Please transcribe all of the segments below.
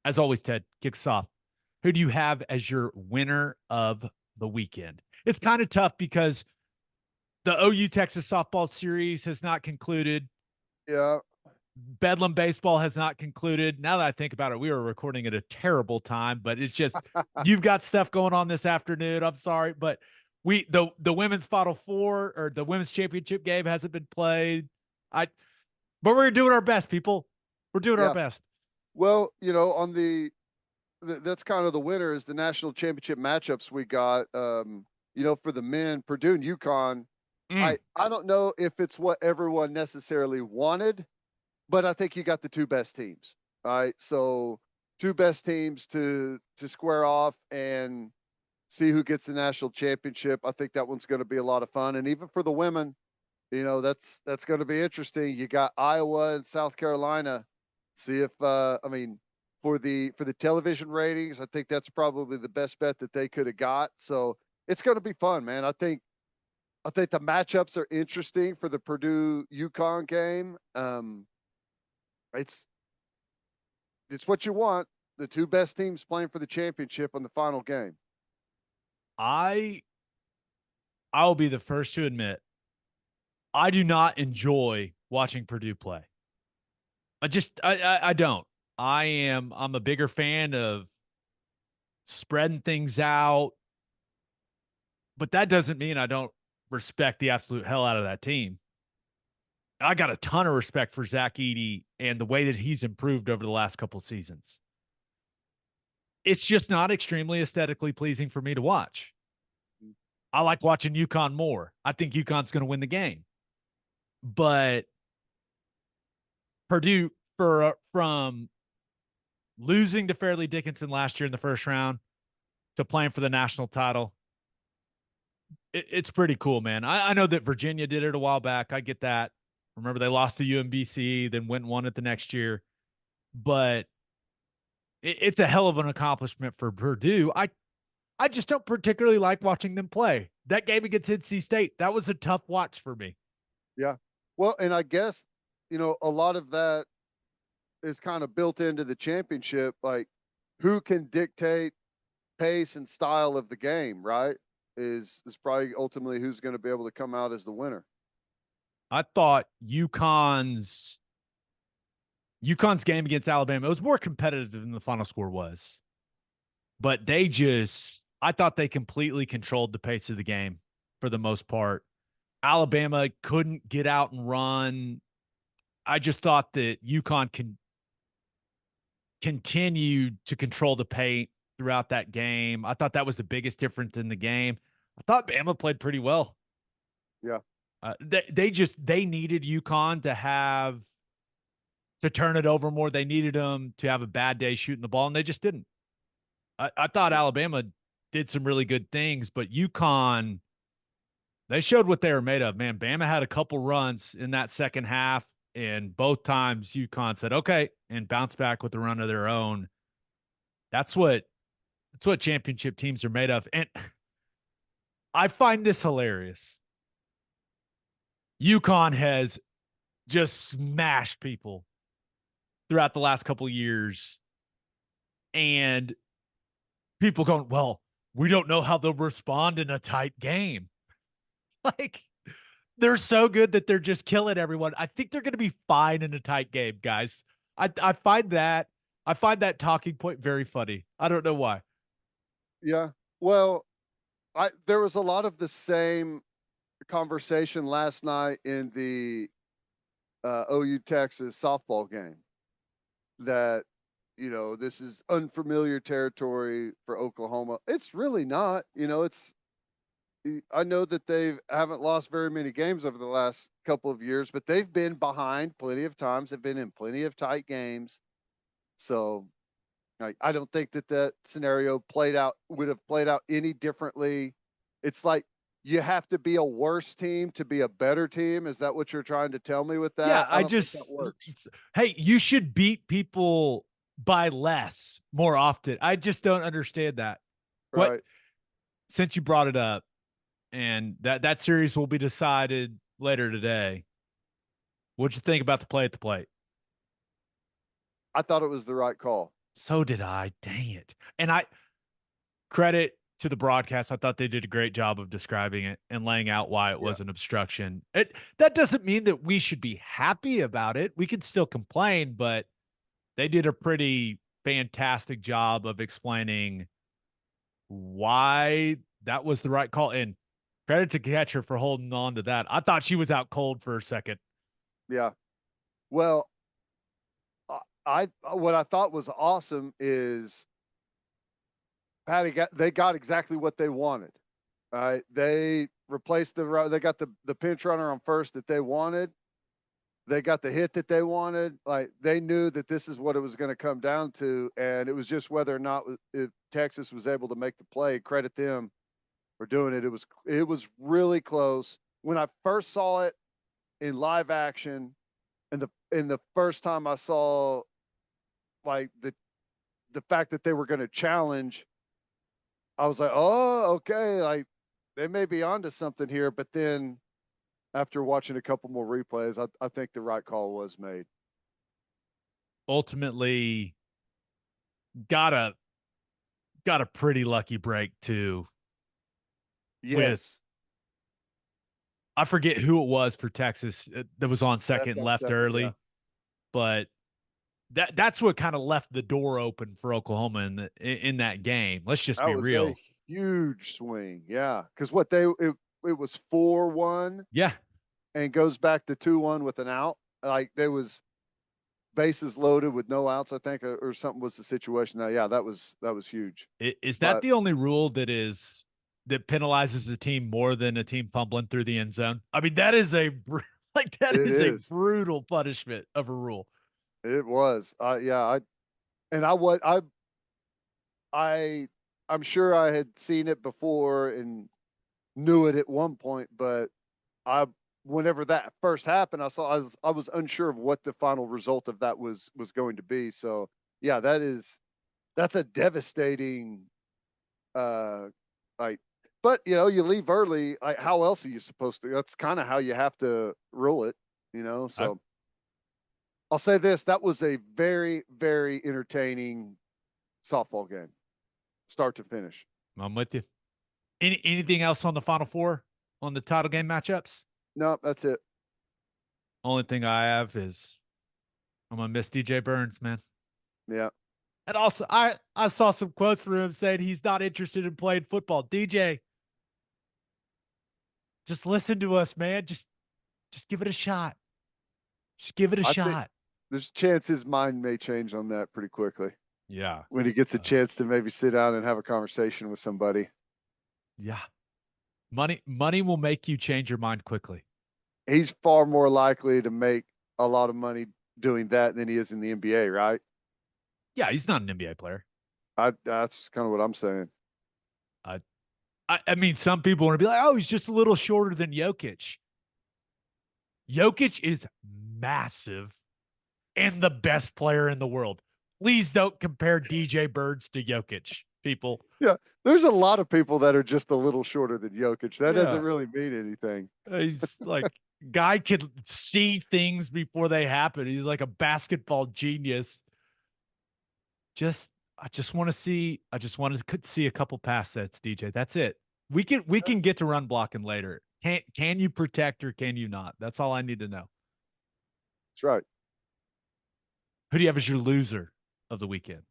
as always, Ted, kicks off. Who do you have as your winner of the weekend? It's kind of tough because the OU Texas softball series has not concluded. Yeah. Bedlam baseball has not concluded. Now that I think about it, we were recording at a terrible time, but it's just you've got stuff going on this afternoon. I'm sorry, but the women's Final Four or the women's championship game hasn't been played. I but we're doing our best, people. We're doing our Yeah. best. Well, on that's kind of the winner is the national championship matchups we got. For the men, Purdue and UConn. Mm. I don't know if it's what everyone necessarily wanted, but I think you got the two best teams. All right. So two best teams to square off and see who gets the national championship. I think that one's going to be a lot of fun. And even for the women, that's going to be interesting. You got Iowa and South Carolina. See if for the television ratings, I think that's probably the best bet that they could have got. So it's going to be fun, man. I think the matchups are interesting for the Purdue UConn game. It's it's what you want. The two best teams playing for the championship on the final game. I I'll be the first to admit I do not enjoy watching Purdue play. I don't. I'm a bigger fan of spreading things out, but that doesn't mean I don't respect the absolute hell out of that team. I got a ton of respect for Zach Edey and the way that he's improved over the last couple seasons. It's just not extremely aesthetically pleasing for me to watch. I like watching UConn more. I think UConn's going to win the game. But Purdue, from losing to Fairleigh Dickinson last year in the first round to playing for the national title, it's pretty cool, man. I know that Virginia did it a while back. I get that. Remember, they lost to UMBC, then went and won it the next year. But it's a hell of an accomplishment for Purdue. I just don't particularly like watching them play. That game against NC State, that was a tough watch for me. Yeah. Well, and I guess, a lot of that is kind of built into the championship. Like, who can dictate pace and style of the game, right? Is probably ultimately who's going to be able to come out as the winner. I thought UConn's game against Alabama, it was more competitive than the final score was. But I thought they completely controlled the pace of the game for the most part. Alabama couldn't get out and run. I just thought that UConn can continue to control the paint throughout that game. I thought that was the biggest difference in the game. I thought Bama played pretty well. Yeah. They needed UConn to turn it over more. They needed them to have a bad day shooting the ball, and they just didn't. I thought Yeah. Alabama did some really good things, but UConn, they showed what they were made of. Man, Bama had a couple runs in that second half, and both times UConn said, okay, and bounced back with a run of their own. That's what championship teams are made of. And I find this hilarious. UConn has just smashed people throughout the last couple of years. And people going, well, we don't know how they'll respond in a tight game. Like, they're so good that they're just killing everyone. I think they're going to be fine in a tight game, guys. I find that talking point very funny. I don't know why. Yeah. Well, there was a lot of the same conversation last night in the OU Texas softball game that this is unfamiliar territory for Oklahoma. It's really not. I know that they haven't lost very many games over the last couple of years, but they've been behind plenty of times. They've been in plenty of tight games. So I don't think that scenario would have played out any differently. It's like you have to be a worse team to be a better team. Is that what you're trying to tell me with Yeah, that? I don't think that works. hey, you should beat people by less more often. I just don't understand that. What, Right. since you brought it up, and that series will be decided later today. What'd you think about the play at the plate? I thought it was the right call. So did I. Dang it. And I credit to the broadcast. I thought they did a great job of describing it and laying out why it Yeah. was an obstruction. That doesn't mean that we should be happy about it. We can still complain, but they did a pretty fantastic job of explaining why that was the right call. And credit to catcher for holding on to that. I thought she was out cold for a second. Yeah. Well, what I thought was awesome is they got exactly what they wanted. All right. They replaced they got the pinch runner on first that they wanted. They got the hit that they wanted. Like they knew that this is what it was going to come down to, and it was just whether or not if Texas was able to make the play. Credit them for doing it. It was really close. When I first saw it in live action, and the first time I saw like the fact that they were going to challenge, I was like, oh, okay, like they may be onto something here. But then after watching a couple more replays, I think the right call was made. Ultimately, got a got a pretty lucky break too with Yes, I forget who it was for Texas that was on left second, on left second. Yeah, early, but that's what kind of left the door open for Oklahoma in that game. Let's just that be was a real. huge swing. Yeah, because it was 4-1 Yeah, and goes back to 2-1 with an out. Like there was bases loaded with no outs, I think, or something was the situation. Now, yeah, that was huge. is that But the only rule that penalizes a team more than a team fumbling through the end zone? I mean, that is a like that it is a is. brutal punishment of a rule. It was. Yeah. I what I I'm sure I had seen it before and knew it at one point, but I whenever that first happened, I was unsure of what the final result of that was going to be. So yeah, that's a devastating uh like but you leave early. Like how else are you supposed to? That's kind of how you have to rule it. I, So I'll say this, that was a very, very entertaining softball game, start to finish. I'm with you. Anything else on the Final Four on the title game matchups? No, that's it. Only thing I have is I'm gonna miss DJ Burns, man. Yeah. And also, I saw some quotes from him saying he's not interested in playing football. DJ, just listen to us, man. Just give it a shot. Just give it a I think shot. there's a chance his mind may change on that pretty quickly Yeah. when he gets a Uh, chance to maybe sit down and have a conversation with somebody. yeah. Money will make you change your mind quickly. He's far more likely to make a lot of money doing that than he is in the NBA, right? Yeah, he's not an NBA player. That's kind of what I'm saying. I I mean, some people want to be like, oh, he's just a little shorter than Jokic. Jokic is massive and the best player in the world. Please don't compare DJ Birds to Jokic, people. Yeah, there's a lot of people that are just a little shorter than Jokic. That doesn't Yeah. really mean anything. He's like guy could see things before they happen. He's like a basketball genius. I just want to see a couple pass sets, DJ. That's it. We can get to run blocking later. Can you protect or can you not? That's all I need to know. That's right. Who do you have as your loser of the weekend?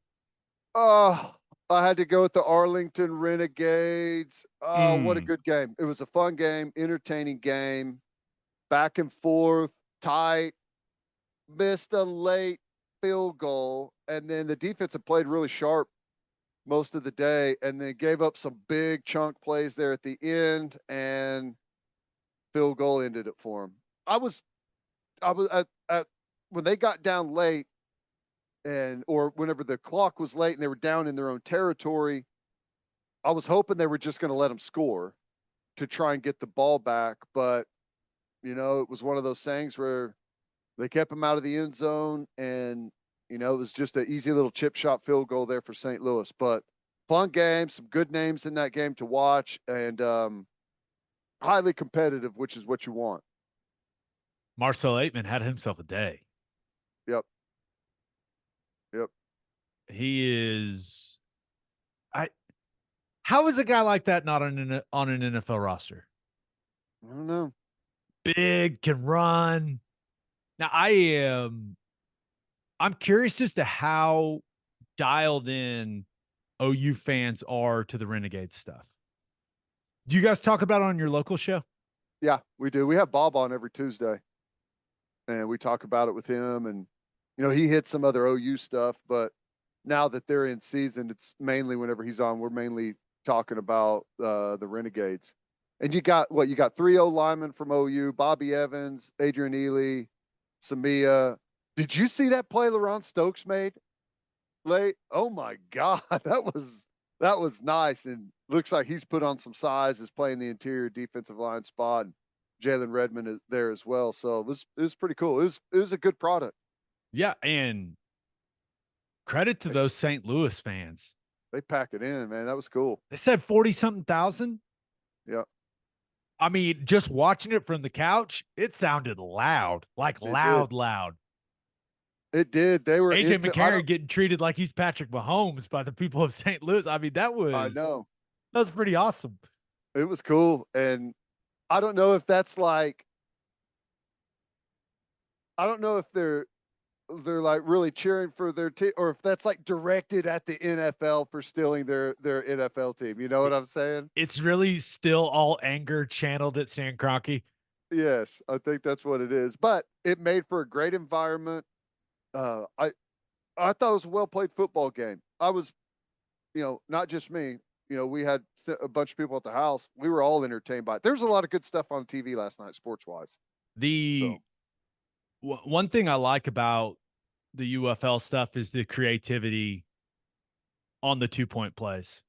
Oh, I had to go with the Arlington Renegades. Oh, what a Mm. good game. It was a fun game, entertaining game, back and forth, tight, missed a late field goal. And then the defense had played really sharp most of the day and then gave up some big chunk plays there at the end and field goal ended it for them. I was at when they got down late and or whenever the clock was late and they were down in their own territory, I was hoping they were just going to let them score to try and get the ball back. But, it was one of those things where they kept him out of the end zone. And, it was just an easy little chip shot field goal there for St. Louis. But fun game, some good names in that game to watch, and highly competitive, which is what you want. Marcel Aitman had himself a day. Yep. Yep. He is. I. How is a guy like that not on an NFL roster? I don't know. Big, can run. Now I am. I'm curious as to how dialed in OU fans are to the Renegade stuff. Do you guys talk about it on your local show? Yeah, we do. We have Bob on every Tuesday, and we talk about it with him. And he hits some other OU stuff, but now that they're in season, it's mainly whenever he's on. We're mainly talking about the Renegades. And you got what? You got 3 linemen from OU: Bobby Evans, Adrian Ely, Samia. Did you see that play LaRon Stokes made late? Oh my God, that was nice, and looks like he's put on some size, is playing the interior defensive line spot. And Jalen Redmond is there as well, so it was pretty cool. It was a good product. Yeah, and credit to They, those St. Louis fans. they pack it in, man. That was cool. They said 40 something thousand. Yeah, I mean, just watching it from the couch, it sounded loud, like it did. loud, loud. It did. They were AJ into. I McCarron don't. getting treated like he's Patrick Mahomes by the people of St. Louis. I mean, I know that was pretty awesome. it was cool, and I don't know if that's like. I don't know if they're like really cheering for their team, or if that's like directed at the NFL for stealing their NFL team. You know what I'm saying? It's really still all anger channeled at Stan Kroenke. Yes, I think that's what it is. But it made for a great environment. I thought it was a well played football game. I was, not just me. We had a bunch of people at the house. We were all entertained by it. There's a lot of good stuff on TV last night, sports wise. The So, one thing I like about the UFL stuff is the creativity on the 2 point plays.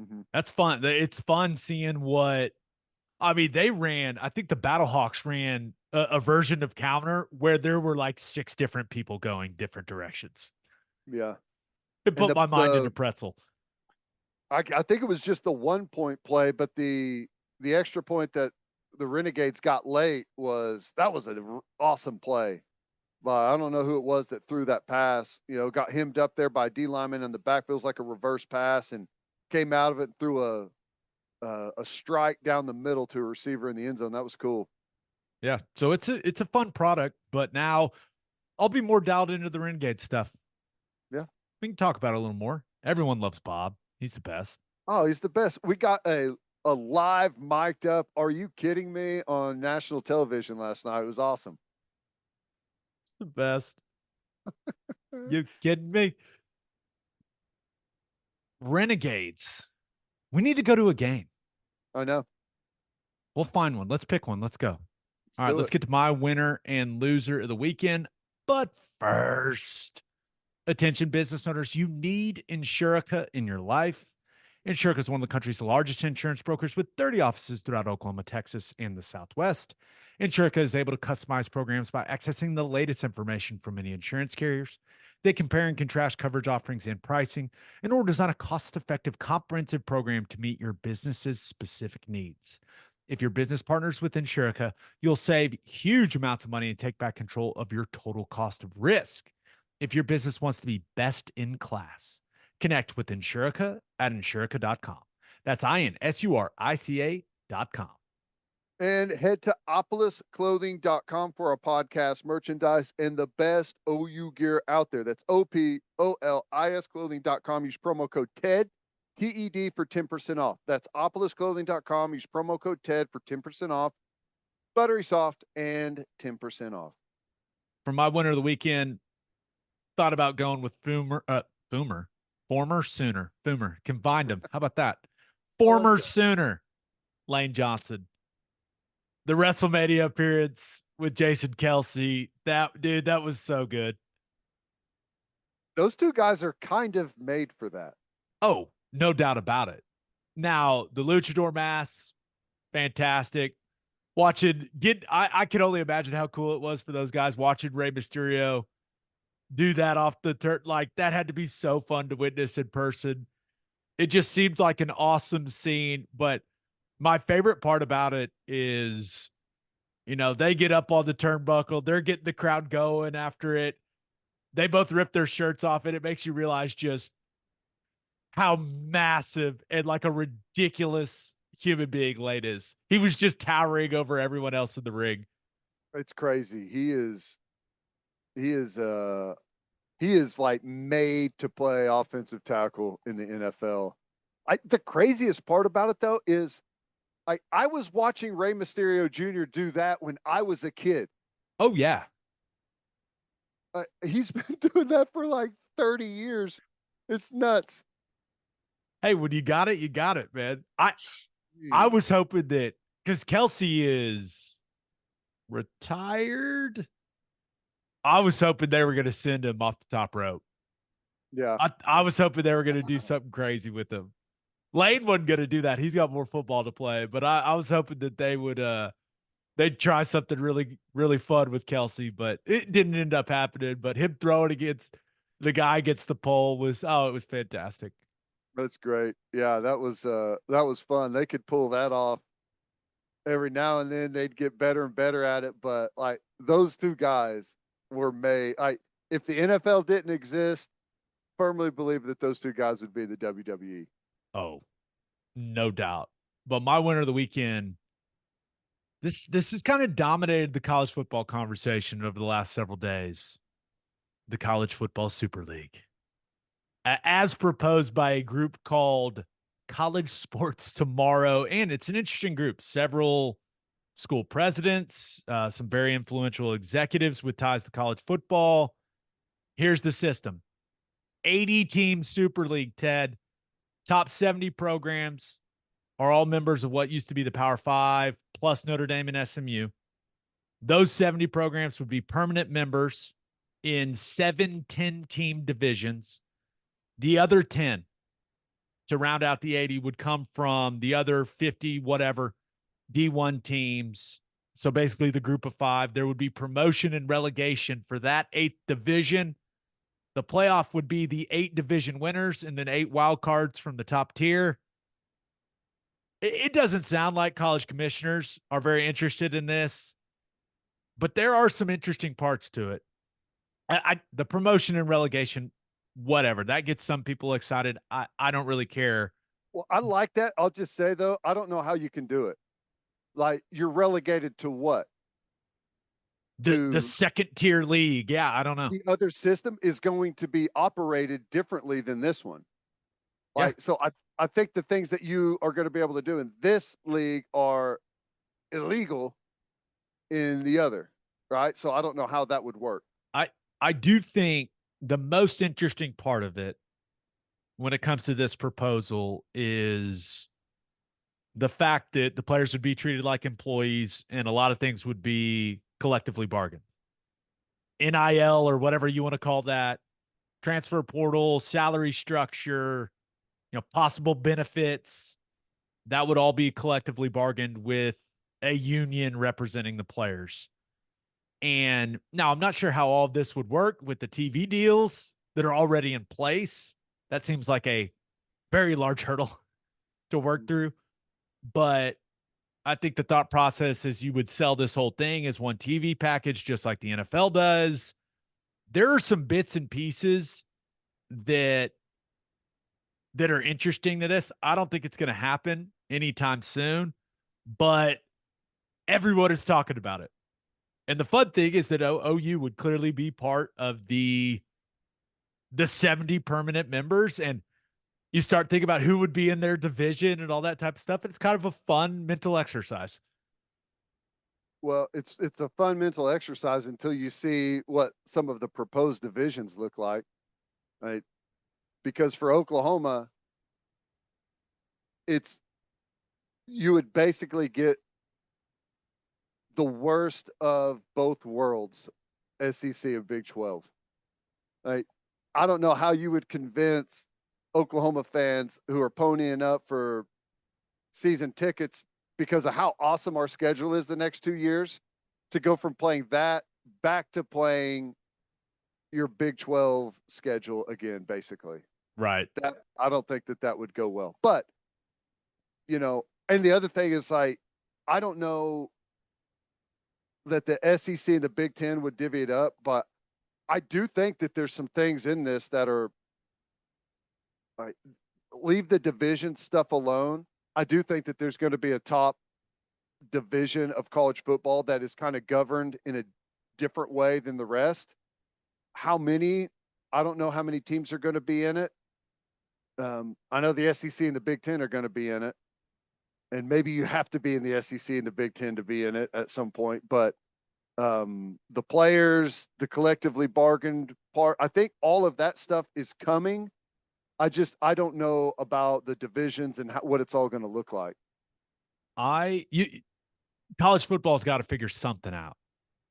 mhm. That's fun. It's fun seeing what I mean. They ran, I think the Battlehawks ran a version of counter where there were like 6 different people going different directions. Yeah, It and put the my mind into the pretzel. I think it was just the 1 point play, but the extra point that the Renegades got late was an awesome play. But I don't know who it was that threw that pass. Got hemmed up there by D lineman in the back. Feels like a reverse pass, and came out of it and threw a strike down the middle to a receiver in the end zone. That was cool. Yeah. So it's a fun product, but now I'll be more dialed into the Renegade stuff. Yeah. We can talk about it a little more. Everyone loves Bob. He's the best. Oh, he's the best. We got a live mic'd up. Are you kidding me? On national television last night. It was awesome. He's the best. You kidding me? Renegades. We need to go to a game. I know. We'll find one. Let's pick one. Let's go. Let's All right, do let's it. get to my winner and loser of the weekend. But first, attention business owners, you need Insurica in your life. Insurica is one of the country's largest insurance brokers with 30 offices throughout Oklahoma, Texas, and the Southwest. Insurica is able to customize programs by accessing the latest information from many insurance carriers. They compare and contrast coverage offerings and pricing in order to design a cost-effective, comprehensive program to meet your business's specific needs. If your business partners with Insurica, you'll save huge amounts of money and take back control of your total cost of risk. If your business wants to be best in class, connect with Insurica at insurica.com. That's INSURICA.com. And head to opolisclothing.com for our podcast merchandise and the best OU gear out there. That's OPOLIS clothing.com. Use promo code TED, TED for 10% off. That's opolisclothing.com. Use promo code TED for 10% off. Buttery soft and 10% off. For my winner of the weekend, thought about going with former Sooner. Foomer. Combined them. How about that? Former Okay. Sooner, Lane Johnson. The Wrestlemania appearance with Jason Kelce. That was so good. Those two guys are kind of made for that. Oh, no doubt about it. Now, the luchador masks, fantastic. I can only imagine how cool it was for those guys watching Rey Mysterio do that off the turn. Like, that had to be so fun to witness in person. It just seemed like an awesome scene. But my favorite part about it is, they get up on the turnbuckle, they're getting the crowd going after it. They both ripped their shirts off, and it makes you realize just how massive and like a ridiculous human being Lane is. He was just towering over everyone else in the ring. It's crazy. He is he is like made to play offensive tackle in the NFL. The craziest part about it though is I was watching Rey Mysterio Jr. do that when I was a kid. Oh yeah. He's been doing that for like 30 years. It's nuts. Hey, when you got it, man. I Jeez. was hoping that because Kelce is retired, I was hoping they were going to send him off the top rope. Yeah. I was hoping they were going to do something crazy with him. Lane wasn't going to do that. He's got more football to play, but I was hoping that they'd try something really really fun with Kelce, but it didn't end up happening. But him throwing against the guy against the pole was it was fantastic. That's great. Yeah, that was fun. They could pull that off every now and then. They'd get better and better at it, but like those two guys were made. If the NFL didn't exist, firmly believe that those two guys would be the WWE. Oh, no doubt. But my winner of the weekend, this has kind of dominated the college football conversation over the last several days. The College Football Super League, as proposed by a group called College Sports Tomorrow, and it's an interesting group. Several school presidents, some very influential executives with ties to college football. Here's the system: 80 team Super League. Ted, top 70 programs are all members of what used to be the Power Five, plus Notre Dame and SMU. Those 70 programs would be permanent members in 7 10-team divisions. The other 10 to round out the 80 would come from the other 50, whatever, D1 teams. So basically, the group of five, there would be promotion and relegation for that 8th division. The playoff would be the 8 division winners and then 8 wild cards from the top tier. It doesn't sound like college commissioners are very interested in this, but there are some interesting parts to it. The promotion and relegation, whatever, that gets some people excited. I don't really care. Well, I like that. I'll just say though, I don't know how you can do it. Like you're relegated to what? The To second tier league, yeah, I don't know. the other system is going to be operated differently than this one. Yeah, Like so I think the things that you are going to be able to do in this league are illegal in the other, right? So I don't know how that would work. I I do think the most interesting part of it when it comes to this proposal is the fact that the players would be treated like employees and a lot of things would be collectively bargained. NIL or whatever you want to call that, transfer portal, salary structure, possible benefits, that would all be collectively bargained with a union representing the players. And now I'm not sure how all of this would work with the TV deals that are already in place. That seems like a very large hurdle to work through. But I think the thought process is you would sell this whole thing as one TV package, just like the NFL does. There are some bits and pieces that are interesting to this. I don't think it's going to happen anytime soon, but everyone is talking about it. And the fun thing is that OU would clearly be part of the 70 permanent members, and you start thinking about who would be in their division and all that type of stuff. It's kind of a fun mental exercise. Well, it's a fun mental exercise until you see what some of the proposed divisions look like, right? Because for Oklahoma, it's you would basically get the worst of both worlds, SEC and Big 12. Like, I don't know how you would convince Oklahoma fans who are ponying up for season tickets because of how awesome our schedule is the next 2 years to go from playing that back to playing your Big 12 schedule again, basically. Right. That I don't think that that would go well. But, and the other thing is like, I don't know that the SEC and the Big Ten would divvy it up, but I do think that there's some things in this that are like, leave the division stuff alone. I do think that there's going to be a top division of college football that is kind of governed in a different way than the rest. How many? I don't know how many teams are going to be in it. I know the SEC and the Big Ten are going to be in it, and maybe you have to be in the SEC and the Big Ten to be in it at some point. But the players, the collectively bargained part, I think all of that stuff is coming. I don't know about the divisions and what it's all going to look like. You college football's got to figure something out.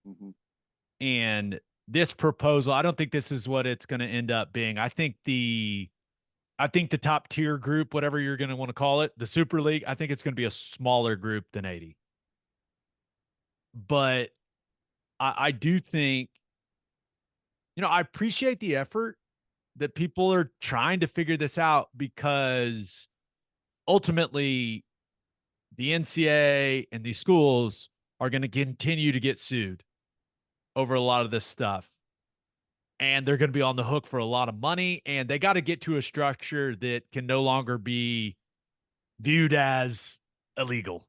Mm-hmm. And this proposal, I don't think this is what it's going to end up being. I think the top tier group, whatever you're going to want to call it, the Super League, I think it's going to be a smaller group than 80. But I do think, I appreciate the effort that people are trying to figure this out, because ultimately the NCAA and these schools are going to continue to get sued over a lot of this stuff. And they're going to be on the hook for a lot of money. And they got to get to a structure that can no longer be viewed as illegal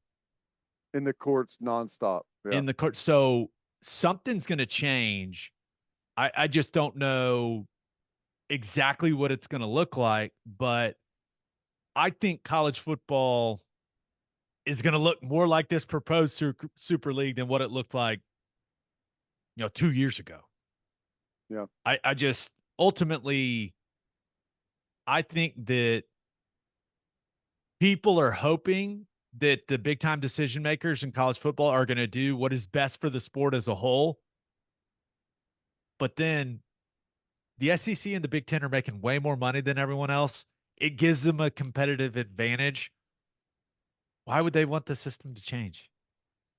In the courts nonstop. Yeah. in the court. So something's going to change. I just don't know exactly what it's going to look like, but I think college football is going to look more like this proposed Super League than what it looked like, 2 years ago. Yeah. I just ultimately, I think that people are hoping that the big time decision makers in college football are going to do what is best for the sport as a whole. But then the SEC and the Big Ten are making way more money than everyone else. It gives them a competitive advantage. Why would they want the system to change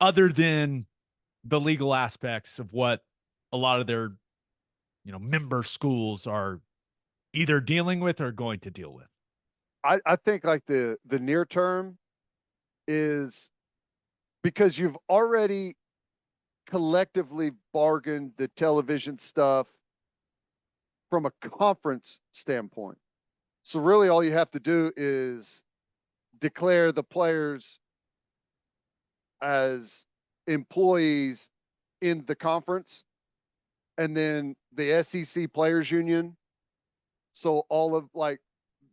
other than the legal aspects of what a lot of their, member schools are either dealing with or going to deal with? I think like the near term is because you've already collectively bargained the television stuff from a conference standpoint. So really all you have to do is declare the players as employees in the conference, and then the SEC players union. So all of like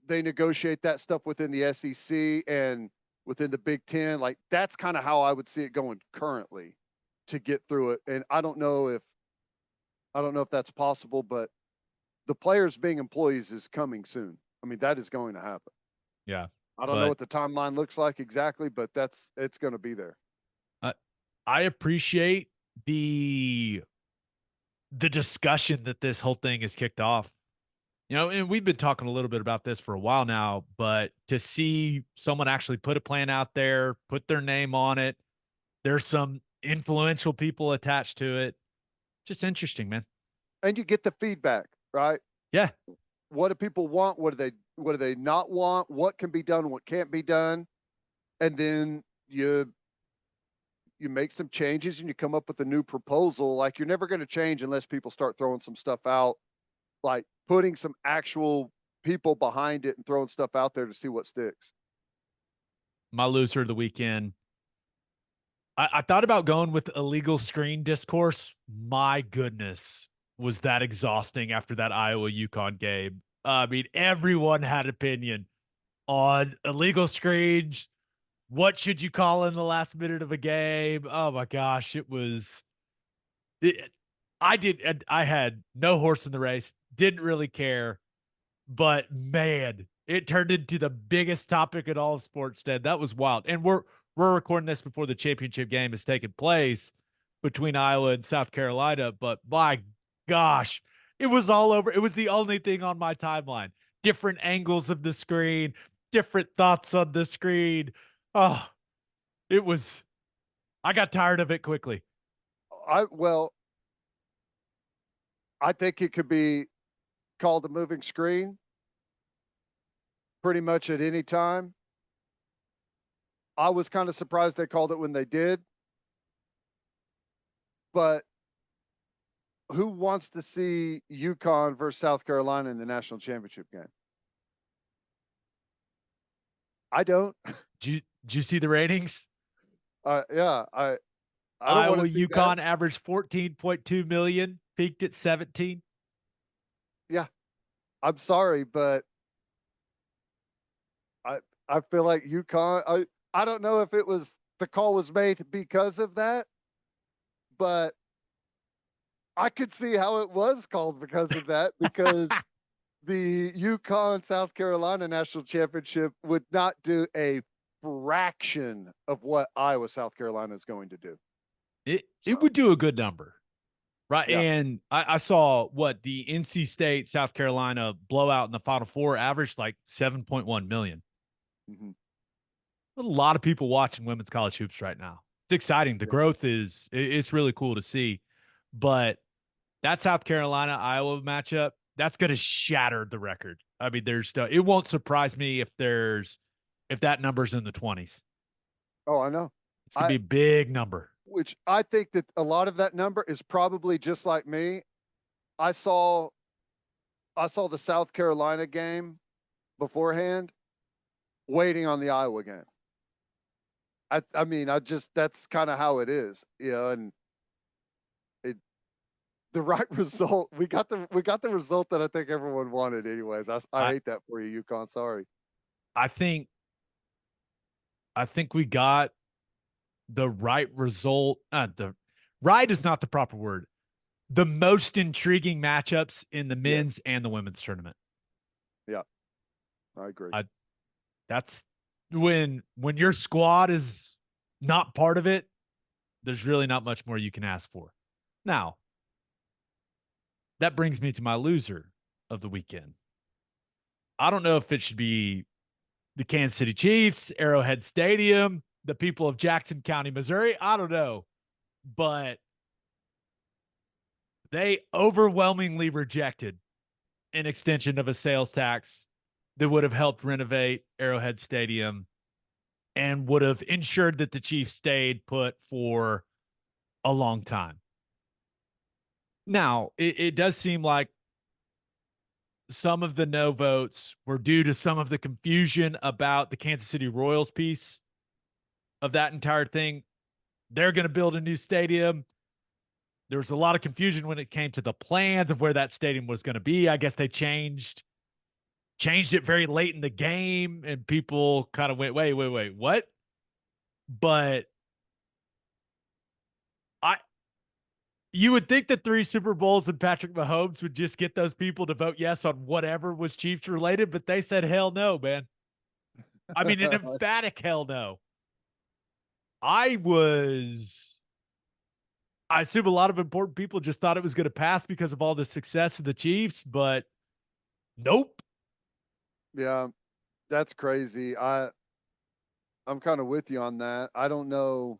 they negotiate that stuff within the SEC and within the Big Ten. Like that's kind of how I would see it going currently to get through it. And I don't know if that's possible, but the players being employees is coming soon. I mean, that is going to happen. Yeah. I don't know But what the timeline looks like exactly, but it's going to be there. I, I appreciate the discussion that this whole thing has kicked off. And we've been talking a little bit about this for a while now, but to see someone actually put a plan out there, put their name on it, there's some influential people attached to it. Just interesting, man. And you get the feedback, right? Yeah. What do people want? What do they not want? What can be done? What can't be done? And then you make some changes and you come up with a new proposal. Like you're never going to change unless people start throwing some stuff out, like putting some actual people behind it and throwing stuff out there to see what sticks. My loser of the weekend. I thought about going with illegal screen discourse. My goodness, was that exhausting after that Iowa UConn game. I mean, everyone had opinion on illegal screens. What should you call in the last minute of a game? Oh my gosh, it was. I had no horse in the race. Didn't really care, but man, it turned into the biggest topic in all of sports. Ted, that was wild. And we're recording this before the championship game has taken place between Iowa and South Carolina. But my gosh, it was all over. It was the only thing on my timeline. Different angles of the screen, different thoughts on the screen. Oh, it was. I got tired of it quickly. Well, I think it could be called a moving screen pretty much at any time. I was kind of surprised they called it when they did, but who wants to see UConn versus South Carolina in the national championship game? I don't. Did you see the ratings? Yeah, I don't want Iowa to see that. UConn averaged 14.2 million, peaked at 17. Yeah, I'm sorry, but I I feel like UConn. I don't know if it was the call was made because of that, but I could see how it was called because of that, because the UConn South Carolina national championship would not do a fraction of what Iowa South Carolina is going to do. It So would do a good number. Right. yeah. And I saw what the NC State, South Carolina blowout in the Final Four averaged like 7.1 million. Mm-hmm. A lot of people watching women's college hoops right now. It's exciting. The Yeah. growth it's really cool to see. But that South Carolina Iowa matchup, that's going to shatter the record. I mean, it won't surprise me if that number's in the 20s. Oh, I know. It's going to I be a big number. which I think that a lot of that number is probably just like me. I saw I saw the South Carolina game beforehand, waiting on the Iowa game. I mean, I just that's kind of how it is, you know, and it the right result. We got the result that I think everyone wanted anyways. I I hate that for you, UConn. Sorry. I think we got the right result. The right is not the proper word. The most intriguing matchups in the Yes. men's and the women's tournament. Yeah, I agree. I That's when your squad is not part of it, there's really not much more you can ask for. Now, that brings me to my loser of the weekend. I don't know if it should be the Kansas City Chiefs, Arrowhead Stadium, the people of Jackson County, Missouri. I don't know, but they overwhelmingly rejected an extension of a sales tax that would have helped renovate Arrowhead Stadium and would have ensured that the Chiefs stayed put for a long time. Now, it does seem like some of the no votes were due to some of the confusion about the Kansas City Royals piece of that entire thing. They're going to build a new stadium. There was a lot of confusion when it came to the plans of where that stadium was going to be. I guess they changed it very late in the game, and people kind of went, wait, what? But I you would think that 3 Super Bowls and Patrick Mahomes would just get those people to vote yes on whatever was Chiefs related, but they said hell no, man. I mean, an emphatic hell no. I was I assume a lot of important people just thought it was going to pass because of all the success of the Chiefs, but nope. Yeah, that's crazy. I'm kind of with you on that. I don't know.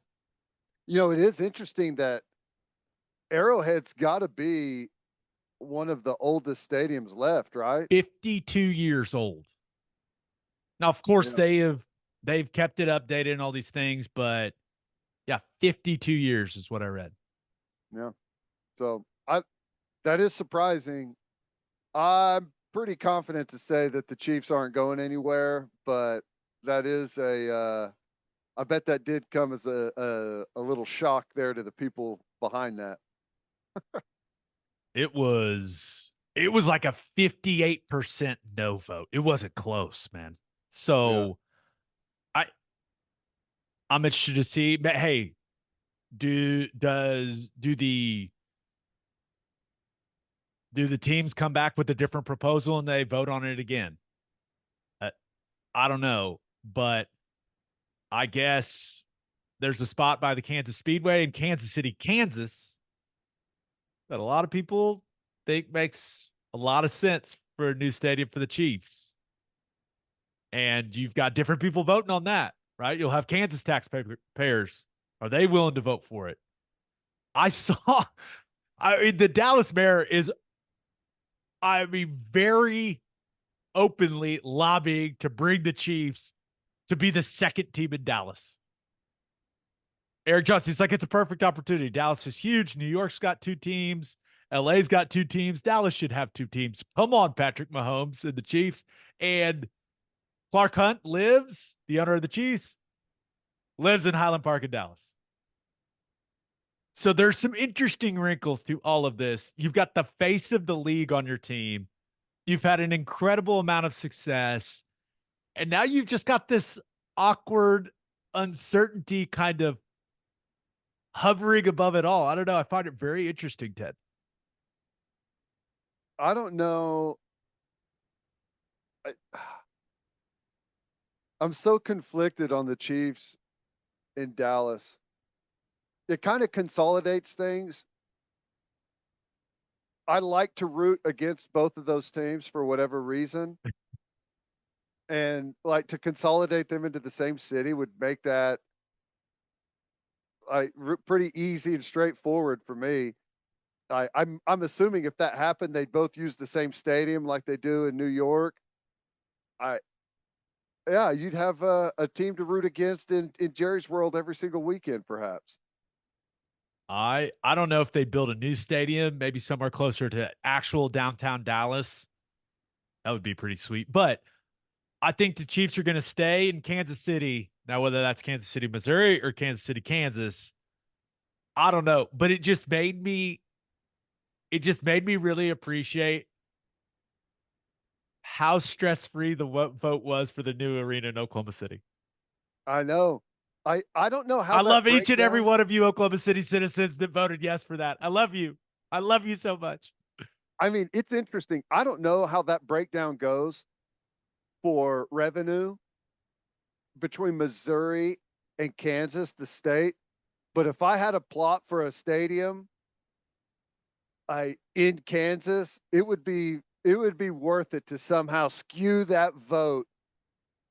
You know, it is interesting that Arrowhead's got to be one of the oldest stadiums left, right? 52 years old. Now, of course, Yeah. they've kept it updated and all these things, but yeah, 52 years is what I read. Yeah. So I that is surprising. I'm pretty confident to say that the Chiefs aren't going anywhere, but that is I bet that did come as a little shock there to the people behind that. It was like a 58% no vote. It wasn't close, man. Yeah. So I I'm interested to see. But hey, do the teams come back with a different proposal and they vote on it again? Uh, I don't know, but I guess there's a spot by the Kansas Speedway in Kansas City, Kansas, that a lot of people think makes a lot of sense for a new stadium for the Chiefs. And you've got different people voting on that, right? You'll have Kansas taxpayers. Are they willing to vote for it? I saw the Dallas mayor is, I mean, very openly lobbying to bring the Chiefs to be the second team in Dallas. Eric Johnson, it's like it's a perfect opportunity. Dallas is huge. New York's got 2 teams. LA's got two teams. Dallas should have two teams. Come on, Patrick Mahomes and the Chiefs. And Clark Hunt lives, the owner of the Chiefs, lives in Highland Park in Dallas. So there's some interesting wrinkles to all of this. You've got the face of the league on your team. You've had an incredible amount of success. And now you've just got this awkward uncertainty kind of hovering above it all. I don't know. I find it very interesting, Ted. I don't know. I, I'm so conflicted on the Chiefs in Dallas. It kind of consolidates things. I like to root against both of those teams for whatever reason. And like to consolidate them into the same city would make that pretty easy and straightforward for me. I'm assuming if that happened, they'd both use the same stadium like they do in New York. I Yeah, you'd have a team to root against in Jerry's world every single weekend, perhaps. I don't know if they build a new stadium, maybe somewhere closer to actual downtown Dallas. That would be pretty sweet. But I think the Chiefs are going to stay in Kansas City. Now, whether that's Kansas City, Missouri or Kansas City, Kansas, I don't know. But it just made me really appreciate how stress-free the vote was for the new arena in Oklahoma City. I know. I don't know how I that love each and every breakdown. one of you Oklahoma City citizens that voted yes for that. I love you. I love you so much. I mean, it's interesting. I don't know how that breakdown goes for revenue between Missouri and Kansas, the state. But if I had a plot for a stadium, I in Kansas, it would be worth it to somehow skew that vote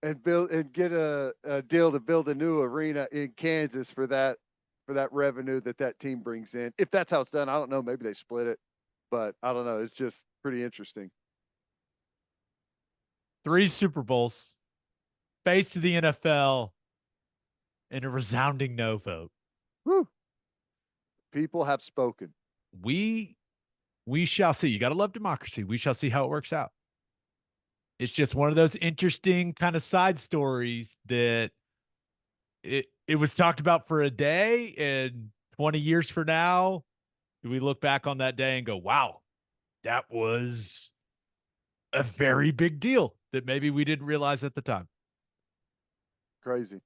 and build and get a deal to build a new arena in Kansas for that revenue that team brings in. If that's how it's done, I don't know. Maybe they split it, but I don't know. It's just pretty interesting. 3 Super Bowls, face of the NFL, and a resounding no vote. Whew. People have spoken. We we shall see. You got to love democracy. We shall see how it works out. It's just one of those interesting kind of side stories that it was talked about for a day, and 20 years from now, do we look back on that day and go, wow, that was a very big deal that maybe we didn't realize at the time. Crazy.